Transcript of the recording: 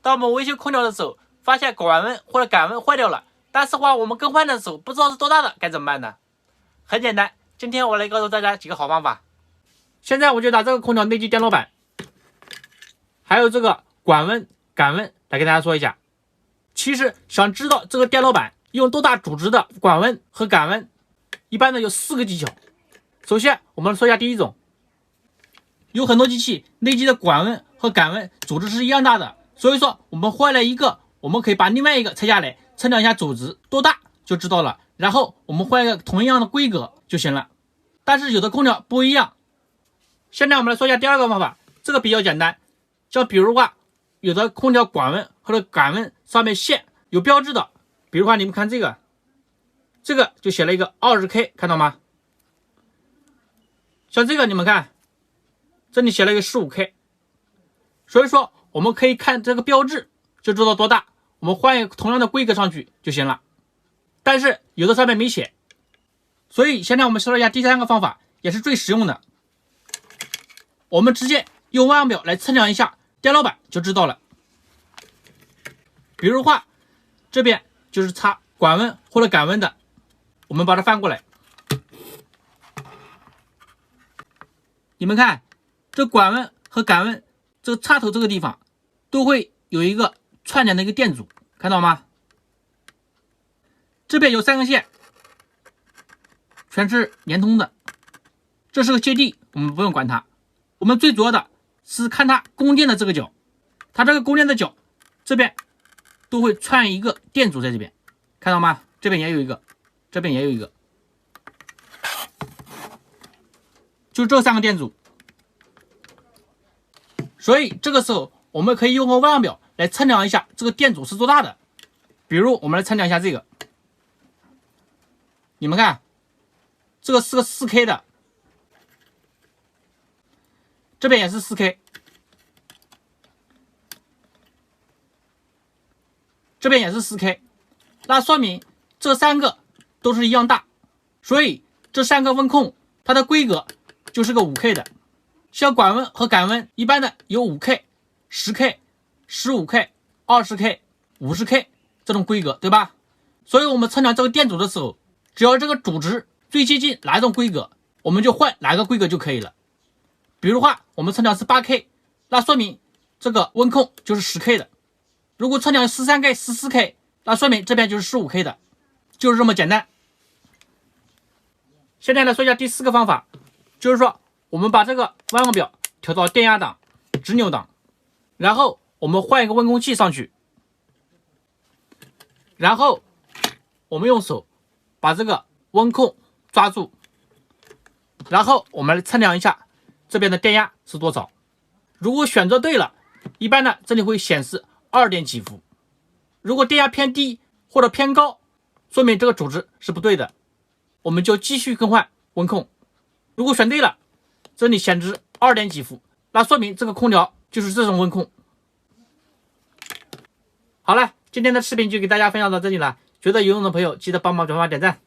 当我们维修空调的时候，发现管温或者感温坏掉了，但是我们更换的时候不知道是多大的，该怎么办呢？很简单，今天我来告诉大家几个好方法。现在我就拿这个空调内机电路板，还有这个管温、感温来跟大家说一下。其实想知道这个电路板用多大阻值的管温和感温，一般的有4个技巧。首先我们说一下第一种，有很多机器内机的管温和感温阻值是一样大的，所以说我们换了一个，我们可以把另外一个拆下来测量一下阻值多大就知道了，然后我们换一个同样的规格就行了。但是有的空调不一样。现在我们来说一下第二个方法，这个比较简单。像比如有的空调管温或者感温上面线有标志的，比如你们看这个就写了一个 20K， 看到吗？像这个你们看，这里写了一个 15K， 所以说我们可以看这个标志就知道多大，我们换一个同样的规格上去就行了。但是有的上面没写，所以现在我们说一下第三个方法，也是最实用的。我们直接用万用表来测量一下电路板就知道了。比如这边就是插管温或者感温的，我们把它翻过来，你们看这管温和感温这个插头这个地方都会有一个串联的一个电阻，看到吗？这边有3根线全是连通的，这是个接地，我们不用管它，我们最主要的是看它供电的这个角，它这个供电的角这边都会串一个电阻在这边，看到吗？这边也有一个，这边也有一个，就这3个电阻。所以这个时候我们可以用个万用表来测量一下这个电阻是多大的。比如我们来测量一下这个，你们看这个是个 4K 的，这边也是 4K， 这边也是 4K， 那说明这3个都是一样大，所以这3个温控它的规格就是个 5K 的。像管温和感温一般的有 5K、10K、15K、20K、50K 这种规格，对吧？所以我们测量这个电阻的时候，只要这个阻值最接近哪种规格，我们就换哪个规格就可以了。比如我们测量是 8K， 那说明这个温控就是 10K 的。如果测量 13K、14K， 那说明这边就是 15K 的，就是这么简单。现在来说一下第4个方法，就是说我们把这个万用表调到电压档、直扭档，然后我们换一个温控器上去，然后我们用手把这个温控抓住，然后我们来测量一下这边的电压是多少。如果选择对了，一般呢这里会显示 2. 几伏。如果电压偏低或者偏高，说明这个阻值是不对的，我们就继续更换温控。如果选对了，这里显示 2. 几伏，那说明这个空调就是这种温控。好了，今天的视频就给大家分享到这里了，觉得有用的朋友记得帮忙转发点赞。